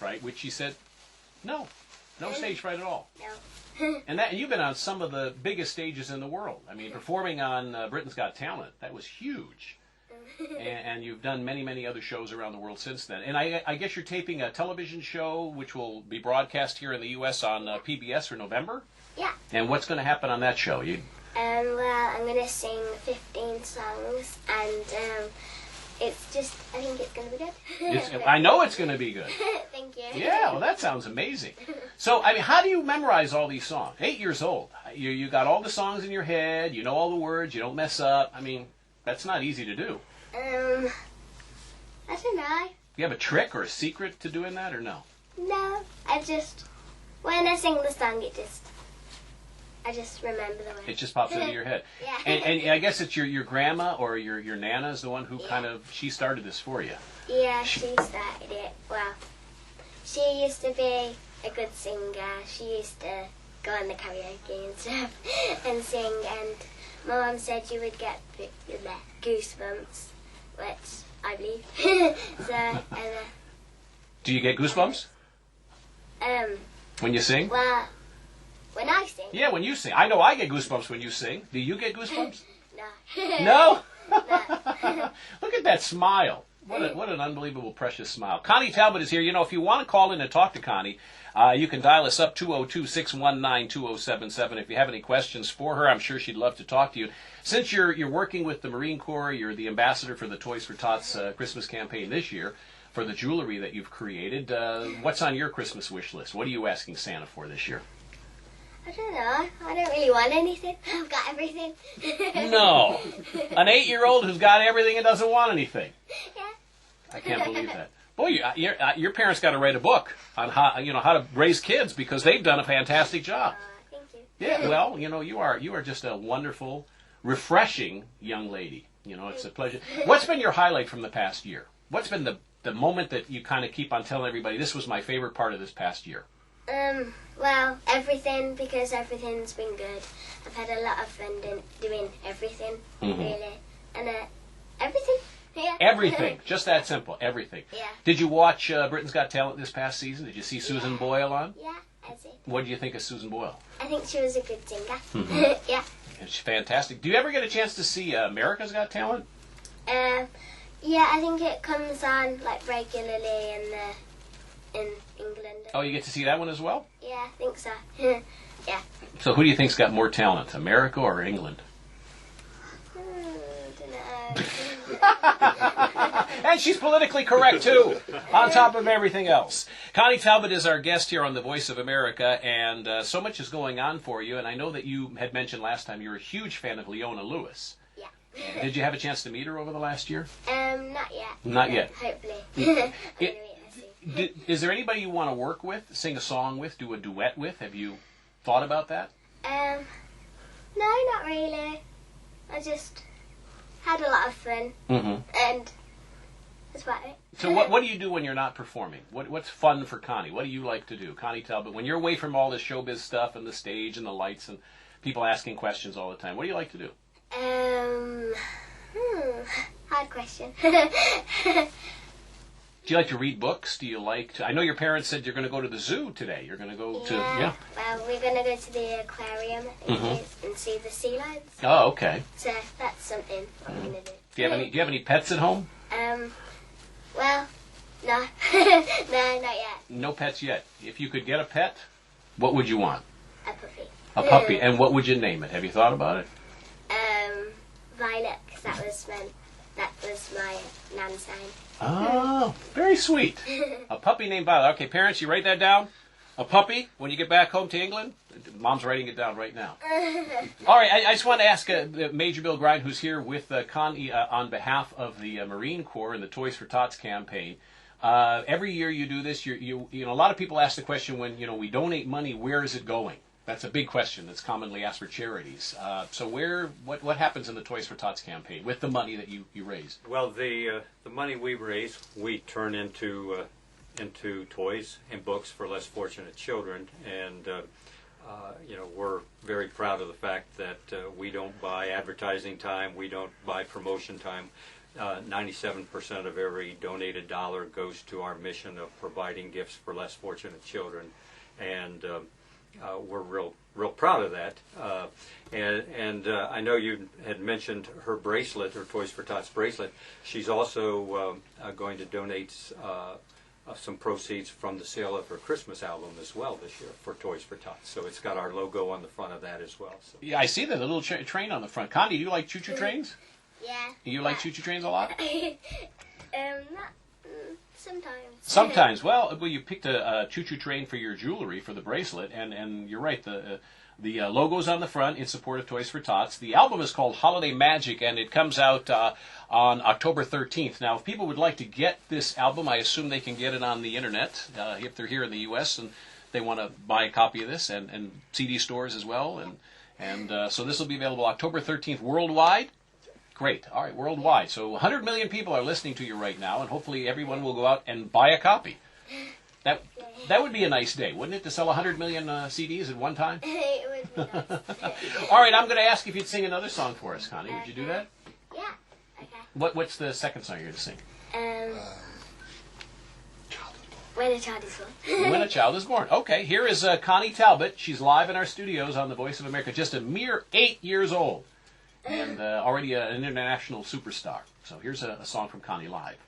fright, which she said, no stage fright at all. No. And you've been on some of the biggest stages in the world. I mean, performing on Britain's Got Talent, that was huge. And you've done many, many other shows around the world since then. And I guess you're taping a television show which will be broadcast here in the U.S. on PBS for November? Yeah. And what's going to happen on that show? Well, I'm going to sing 15 songs, and I think it's going to be good. I know it's going to be good. Thank you. Yeah, well, that sounds amazing. So, I mean, how do you memorize all these songs? 8 years old. You got all the songs in your head, you know all the words, you don't mess up. I mean, that's not easy to do. I don't know. You have a trick or a secret to doing that, or no? No, when I sing the song, I just remember the words. It just pops into your head. Yeah. And I guess it's your grandma or your nana is the one who she started this for you. Yeah, she started it. Well, she used to be a good singer. She used to go on the karaoke and stuff and sing, and my mum said you would get goosebumps, which I believe. Do you get goosebumps? When you sing? Well, when I sing. Yeah, when you sing. I know I get goosebumps when you sing. Do you get goosebumps? No. No? No. Look at that smile. What an unbelievable, precious smile. Connie Talbot is here. You know, if you want to call in and talk to Connie, you can dial us up, 202-619-2077. If you have any questions for her, I'm sure she'd love to talk to you. Since you're working with the Marine Corps, you're the ambassador for the Toys for Tots Christmas campaign this year for the jewelry that you've created. What's on your Christmas wish list? What are you asking Santa for this year? I don't know. I don't really want anything. I've got everything. No. An 8-year-old who's got everything and doesn't want anything. Yeah. I can't believe that. Boy, your parents got to write a book on how to raise kids because they've done a fantastic job. Thank you. Yeah, well, you are just a wonderful, refreshing young lady. It's a pleasure. What's been your highlight from the past year? What's been the moment that you kind of keep on telling everybody, this was my favorite part of this past year? Well, everything, because everything's been good. I've had a lot of fun doing everything, really. And everything. Yeah. Everything. Just that simple. Everything. Yeah. Did you watch Britain's Got Talent this past season? Did you see Susan Boyle on? Yeah, I did. What did you think of Susan Boyle? I think she was a good singer. Yeah. It's fantastic. Do you ever get a chance to see America's Got Talent? Yeah, I think it comes on regularly in England. Oh, you get to see that one as well? Yeah, I think so. Yeah. So who do you think's got more talent, America or England? Don't know. And she's politically correct, too, on top of everything else. Connie Talbot is our guest here on The Voice of America, and so much is going on for you. And I know that you had mentioned last time you're a huge fan of Leona Lewis. Yeah. Did you have a chance to meet her over the last year? Not yet. Not yet. Hopefully. Is there anybody you want to work with, sing a song with, do a duet with? Have you thought about that? No, not really. I just had a lot of fun, and that's about it. So what do you do when you're not performing? What's fun for Connie? What do you like to do? Connie Talbot, when you're away from all this showbiz stuff and the stage and the lights and people asking questions all the time, what do you like to do? Hard question. Do you like to read books? Do you like to... I know your parents said you're going to go to the zoo today. You're going to go to... Yeah. Well, we're going to go to the aquarium, I think it is, and see the sea lions. Oh, okay. So that's something I'm going to do. Do you have any pets at home? Well, no. No, not yet. No pets yet. If you could get a pet, what would you want? A puppy. A puppy. And what would you name it? Have you thought about it? Violet, because that was my nan's name. Oh, very sweet. A puppy named Violet. Okay, parents, you write that down? A puppy, when you get back home to England? Mom's writing it down right now. All right, I just want to ask Major Bill Grind, who's here with Connie on behalf of the Marine Corps and the Toys for Tots campaign. Every year you do this. You know, a lot of people ask the question when we donate money, where is it going? That's a big question that's commonly asked for charities. So what happens in the Toys for Tots campaign with the money that you raise? Well, the money we raise, we turn into toys and books for less fortunate children, and we're very proud of the fact that we don't buy advertising time, we don't buy promotion time. 97% of every donated dollar goes to our mission of providing gifts for less fortunate children, and we're real proud of that. And I know you had mentioned her bracelet, her Toys for Tots bracelet. She's also going to donate some proceeds from the sale of her Christmas album as well this year for Toys for Tots. So it's got our logo on the front of that as well. So. Yeah, I see the little train on the front. Connie, do you like choo-choo trains? Yeah. You like choo-choo trains a lot? Not, sometimes. Sometimes. Well, you picked a choo-choo train for your jewelry, for the bracelet, and you're right. The logo's on the front in support of Toys for Tots. The album is called Holiday Magic, and it comes out on October 13th. Now, if people would like to get this album, I assume they can get it on the internet if they're here in the U.S. and they want to buy a copy of this, and CD stores as well. And so this will be available October 13th worldwide. Great. All right, worldwide. So 100 million people are listening to you right now, and hopefully everyone will go out and buy a copy. That would be a nice day, wouldn't it, to sell 100 million CDs at one time? It would be nice. All right, I'm going to ask if you'd sing another song for us, Connie. Would you do that? Yeah. Okay. What's the second song you're going to sing? When a Child is Born. When a Child is Born. Okay, here is Connie Talbot. She's live in our studios on the Voice of America, just a mere 8 years old, and already an international superstar. So here's a song from Connie live.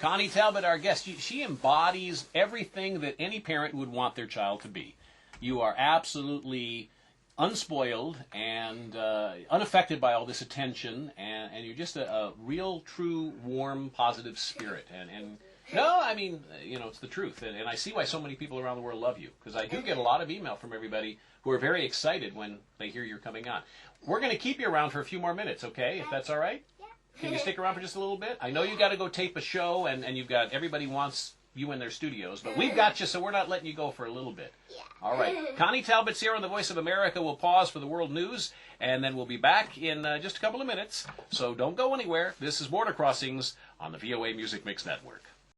Connie Talbot, our guest, she embodies everything that any parent would want their child to be. You are absolutely unspoiled and unaffected by all this attention, and you're just a real, true, warm, positive spirit. And No, I mean, it's the truth. And I see why so many people around the world love you, because I do get a lot of email from everybody who are very excited when they hear you're coming on. We're going to keep you around for a few more minutes, okay, if that's all right? Yeah. Can you stick around for just a little bit? I know you got to go tape a show, and you've got, everybody wants you in their studios, but we've got you, so we're not letting you go for a little bit. Yeah. All right. Connie Talbot's here on the Voice of America. We'll pause for the world news, and then we'll be back in just a couple of minutes. So don't go anywhere. This is Border Crossings on the VOA Music Mix Network.